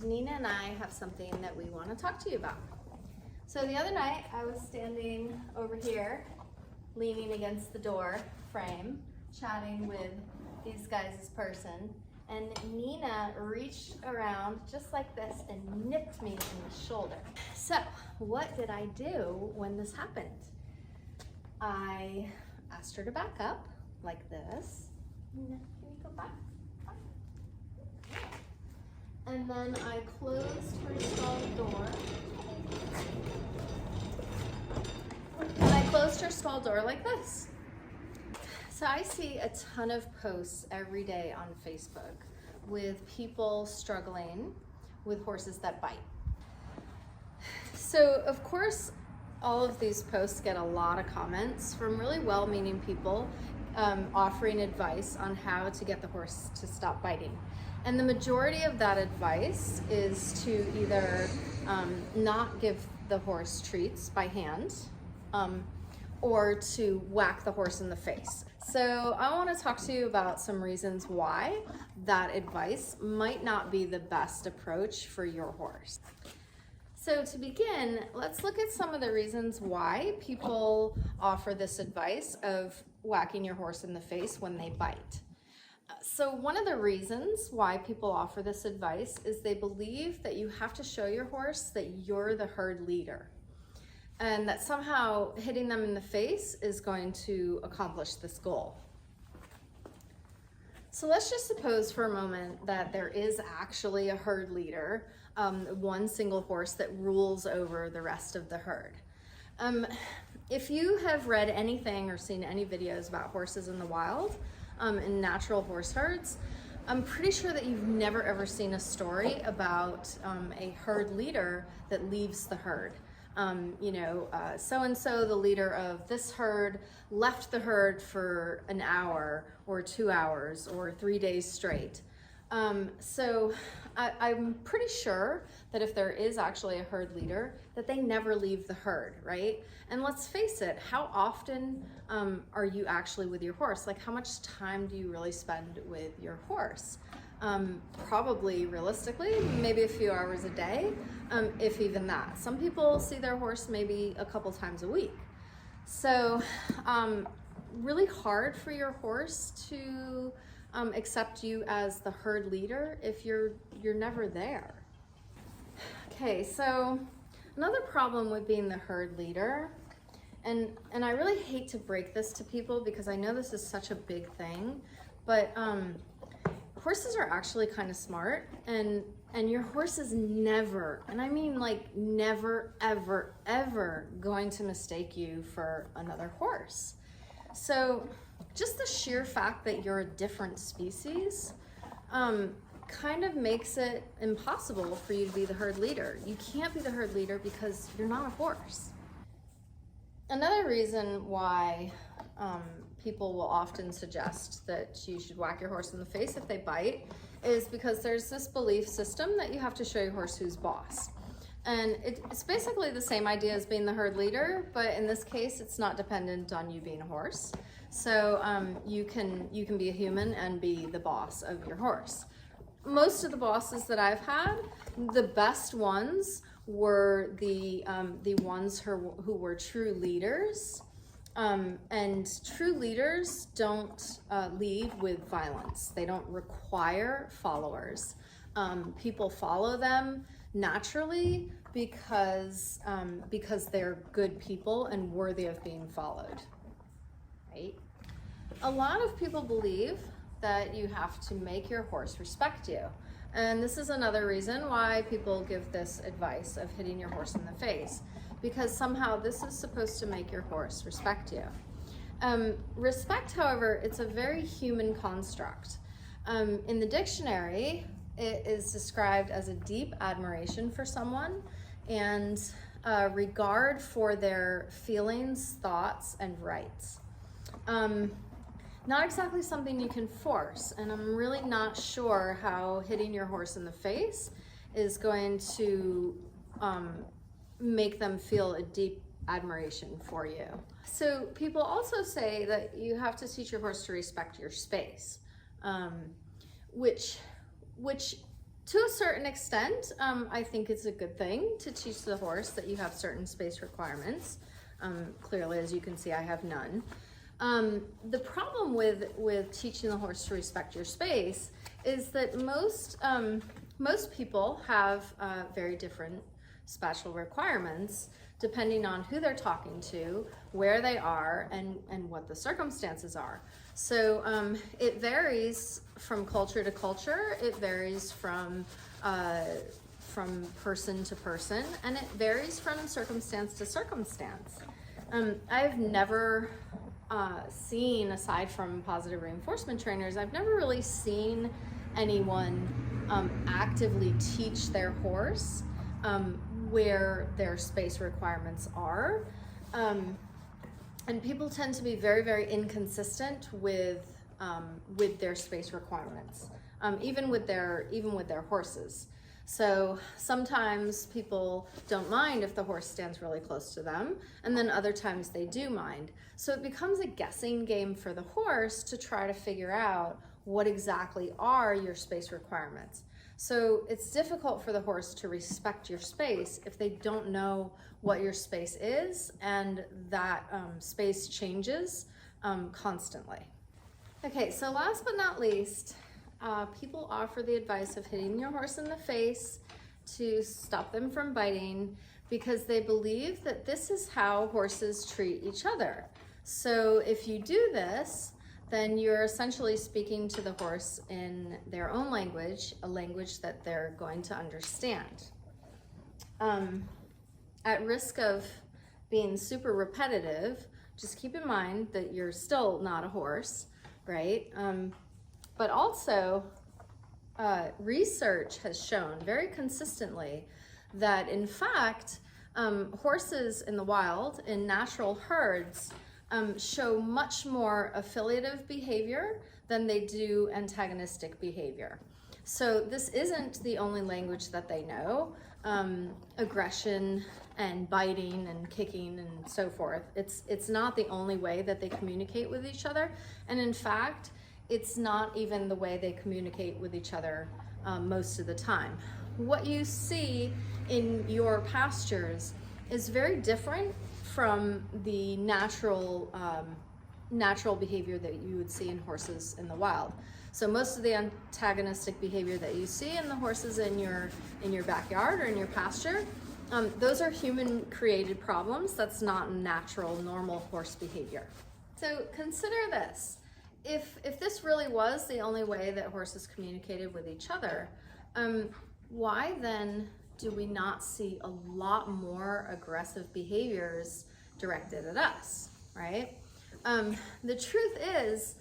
Nina and I have something that we want to talk to you about. So the other night I was standing over here, leaning against the door frame, chatting with these guys' person, and Nina reached around just like this and nipped me in the shoulder. So what did I do when this happened? I asked her to back up like this. Nina, can you go back? And then I closed her stall door. And I closed her stall door like this. So I see a ton of posts every day on Facebook with people struggling with horses that bite. So of course, all of these posts get a lot of comments from really well-meaning people offering advice on how to get the horse to stop biting. And the majority of that advice is to either not give the horse treats by hand or to whack the horse in the face. So I want to talk to you about some reasons why that advice might not be the best approach for your horse. So to begin, let's look at some of the reasons why people offer this advice of whacking your horse in the face when they bite. So one of the reasons why people offer this advice is they believe that you have to show your horse that you're the herd leader, and that somehow hitting them in the face is going to accomplish this goal. So let's just suppose for a moment that there is actually a herd leader, one single horse that rules over the rest of the herd. If you have read anything or seen any videos about horses in the wild, in natural horse herds, I'm pretty sure that you've never ever seen a story about a herd leader that leaves the herd. So-and-so, the leader of this herd, left the herd for an hour or 2 hours or 3 days straight. So I'm pretty sure that if there is actually a herd leader, that they never leave the herd, right? And let's face it, how often are you actually with your horse? Like, how much time do you really spend with your horse? Probably, realistically, maybe a few hours a day, if even that. Some people see their horse maybe a couple times a week. So really hard for your horse to accept you as the herd leader if you're never there. Okay, so another problem with being the herd leader, and I really hate to break this to people because I know this is such a big thing, but horses are actually kind of smart, and your horse is never, and I mean like never, ever, ever going to mistake you for another horse. So just the sheer fact that you're a different species kind of makes it impossible for you to be the herd leader. You can't be the herd leader because you're not a horse. Another reason why people will often suggest that you should whack your horse in the face if they bite is because there's this belief system that you have to show your horse who's boss. And it's basically the same idea as being the herd leader, but in this case, it's not dependent on you being a horse. So you can be a human and be the boss of your horse. Most of the bosses that I've had, the best ones were the ones who were true leaders. And true leaders don't lead with violence. They don't require followers. People follow them naturally because they're good people and worthy of being followed, right? A lot of people believe that you have to make your horse respect you. And this is another reason why people give this advice of hitting your horse in the face, because somehow this is supposed to make your horse respect you. Respect, however, it's a very human construct. In the dictionary, it is described as a deep admiration for someone and regard for their feelings, thoughts, and rights. Not exactly something you can force, and I'm really not sure how hitting your horse in the face is going to make them feel a deep admiration for you. So people also say that you have to teach your horse to respect your space, which To a certain extent, I think it's a good thing to teach the horse that you have certain space requirements. Clearly, as you can see, I have none. The problem with teaching the horse to respect your space is that most people have very different spatial requirements depending on who they're talking to, where they are, and what the circumstances are. So it varies from culture to culture. It varies from person to person, and it varies from circumstance to circumstance. I've never seen, aside from positive reinforcement trainers, I've never really seen anyone actively teach their horse where their space requirements are. And people tend to be very, very inconsistent with their space requirements, even with their horses. So sometimes people don't mind if the horse stands really close to them, and then other times they do mind. So it becomes a guessing game for the horse to try to figure out what exactly are your space requirements. So it's difficult for the horse to respect your space if they don't know what your space is, and that space changes constantly. Okay, so last but not least, people offer the advice of hitting your horse in the face to stop them from biting because they believe that this is how horses treat each other. So if you do this, then you're essentially speaking to the horse in their own language, a language that they're going to understand. At risk of being super repetitive, just keep in mind that you're still not a horse, right? But also, research has shown very consistently that, in fact, horses in the wild, in natural herds, show much more affiliative behavior than they do antagonistic behavior. So this isn't the only language that they know. Aggression and biting and kicking and so forth, it's not the only way that they communicate with each other. And in fact, it's not even the way they communicate with each other most of the time. What you see in your pastures is very different from the natural behavior that you would see in horses in the wild. So most of the antagonistic behavior that you see in the horses in your backyard or in your pasture, those are human created problems. That's not natural, normal horse behavior. So consider this. If this really was the only way that horses communicated with each other, why then do we not see a lot more aggressive behaviors directed at us, right? The truth is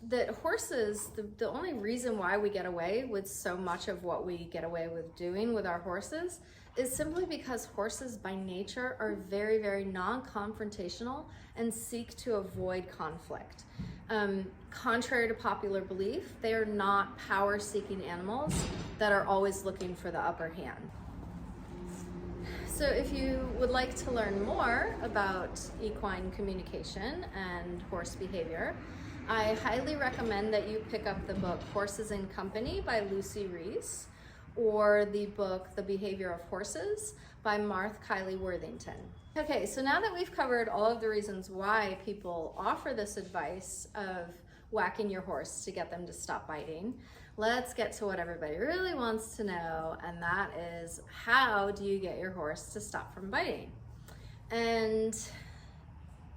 that horses, the only reason why we get away with so much of what we get away with doing with our horses is simply because horses by nature are very, very non-confrontational and seek to avoid conflict. Contrary to popular belief, they are not power-seeking animals that are always looking for the upper hand. So if you would like to learn more about equine communication and horse behavior, I highly recommend that you pick up the book Horses in Company by Lucy Reese, or the book The Behavior of Horses by Martha Kiley Worthington. Okay, so now that we've covered all of the reasons why people offer this advice of whacking your horse to get them to stop biting, let's get to what everybody really wants to know, and that is, how do you get your horse to stop from biting? And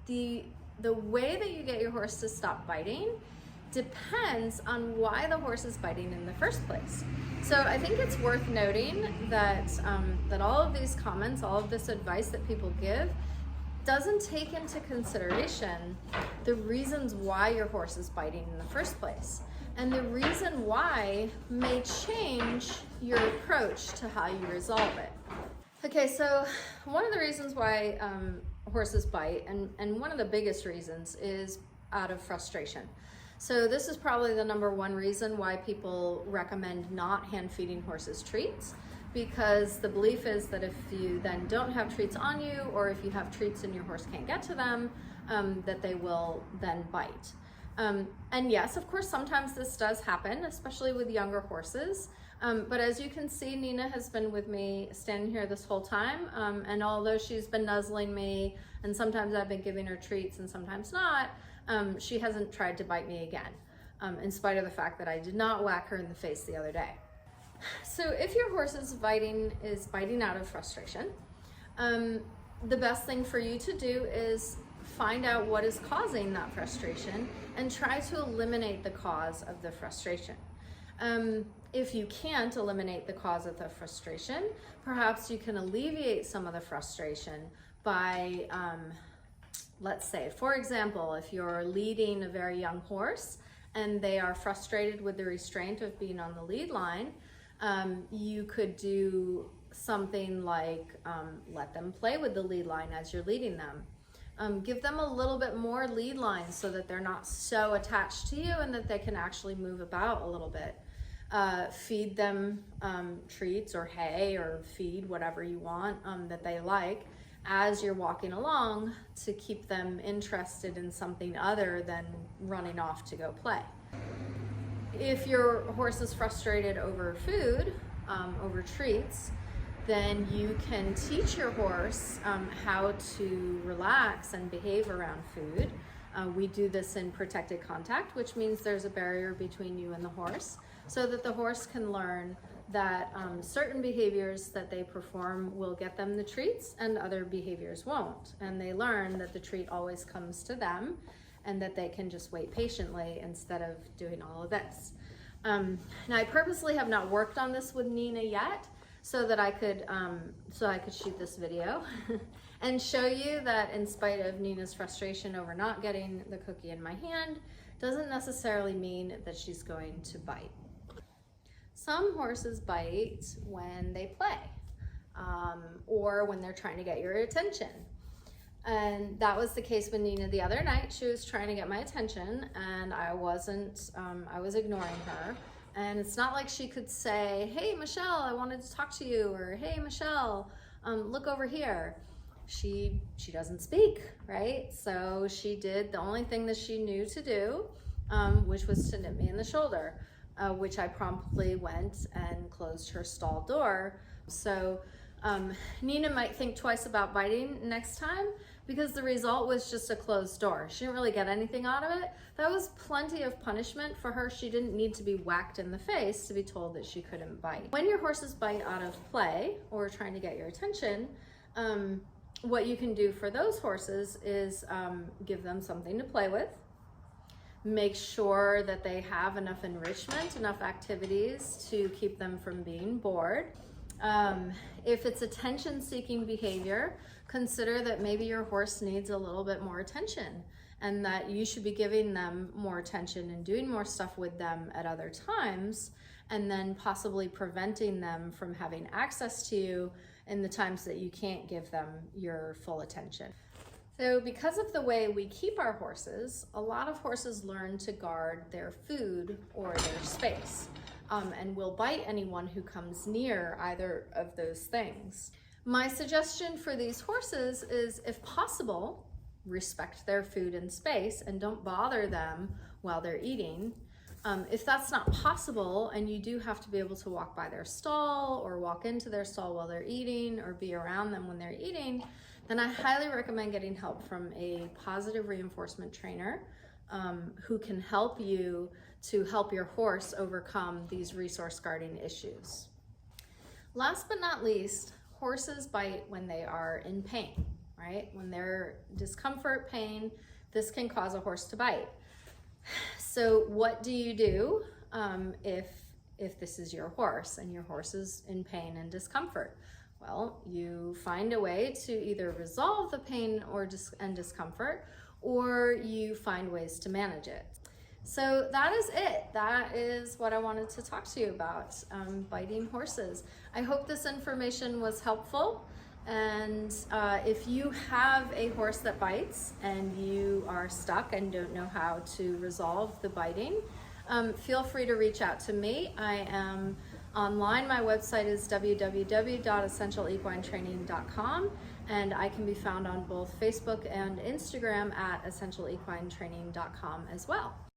the way that you get your horse to stop biting depends on why the horse is biting in the first place. So I think it's worth noting that that all of these comments, all of this advice that people give, doesn't take into consideration the reasons why your horse is biting in the first place. And the reason why may change your approach to how you resolve it. Okay, so one of the reasons why horses bite, and one of the biggest reasons, is out of frustration. So this is probably the number one reason why people recommend not hand feeding horses treats, because the belief is that if you then don't have treats on you, or if you have treats and your horse can't get to them, that they will then bite. And yes, of course, sometimes this does happen, especially with younger horses, But as you can see, Nina has been with me standing here this whole time. And although she's been nuzzling me, and sometimes I've been giving her treats and sometimes not, she hasn't tried to bite me again, in spite of the fact that I did not whack her in the face the other day. So if your horse is biting out of frustration, the best thing for you to do is find out what is causing that frustration and try to eliminate the cause of the frustration. If you can't eliminate the cause of the frustration, perhaps you can alleviate some of the frustration by, let's say, for example, if you're leading a very young horse and they are frustrated with the restraint of being on the lead line, you could do something like let them play with the lead line as you're leading them. Give them a little bit more lead line so that they're not so attached to you and that they can actually move about a little bit. Feed them treats or hay or feed whatever you want that they like as you're walking along to keep them interested in something other than running off to go play. If your horse is frustrated over food, over treats, then you can teach your horse how to relax and behave around food. We do this in protected contact, which means there's a barrier between you and the horse, so that the horse can learn that certain behaviors that they perform will get them the treats and other behaviors won't. And they learn that the treat always comes to them and that they can just wait patiently instead of doing all of this. Now, I purposely have not worked on this with Nina yet, so that I could shoot this video and show you that in spite of Nina's frustration over not getting the cookie in my hand, doesn't necessarily mean that she's going to bite. Some horses bite when they play, or when they're trying to get your attention. And that was the case with Nina the other night. She was trying to get my attention and I was ignoring her. And it's not like she could say, "Hey, Michelle, I wanted to talk to you," or "Hey, Michelle, look over here." She doesn't speak, right? So she did the only thing that she knew to do, which was to nip me in the shoulder, which I promptly went and closed her stall door. So Nina might think twice about biting next time, because the result was just a closed door. She didn't really get anything out of it. That was plenty of punishment for her. She didn't need to be whacked in the face to be told that she couldn't bite. When your horses bite out of play or trying to get your attention, what you can do for those horses is give them something to play with. Make sure that they have enough enrichment, enough activities to keep them from being bored. If it's attention-seeking behavior, consider that maybe your horse needs a little bit more attention and that you should be giving them more attention and doing more stuff with them at other times, and then possibly preventing them from having access to you in the times that you can't give them your full attention. So because of the way we keep our horses, a lot of horses learn to guard their food or their space, and will bite anyone who comes near either of those things. My suggestion for these horses is, if possible, respect their food and space and don't bother them while they're eating. If that's not possible and you do have to be able to walk by their stall or walk into their stall while they're eating or be around them when they're eating, then I highly recommend getting help from a positive reinforcement trainer who can help you to help your horse overcome these resource guarding issues. Last but not least, horses bite when they are in pain, right? When they're discomfort, pain, this can cause a horse to bite. So what do you do if this is your horse and your horse is in pain and discomfort? Well, you find a way to either resolve the pain and discomfort, or you find ways to manage it. So that is it. That is what I wanted to talk to you about, biting horses. I hope this information was helpful. And if you have a horse that bites and you are stuck and don't know how to resolve the biting, feel free to reach out to me. I am online. My website is www.essentialequinetraining.com, and I can be found on both Facebook and Instagram at essentialequinetraining.com as well.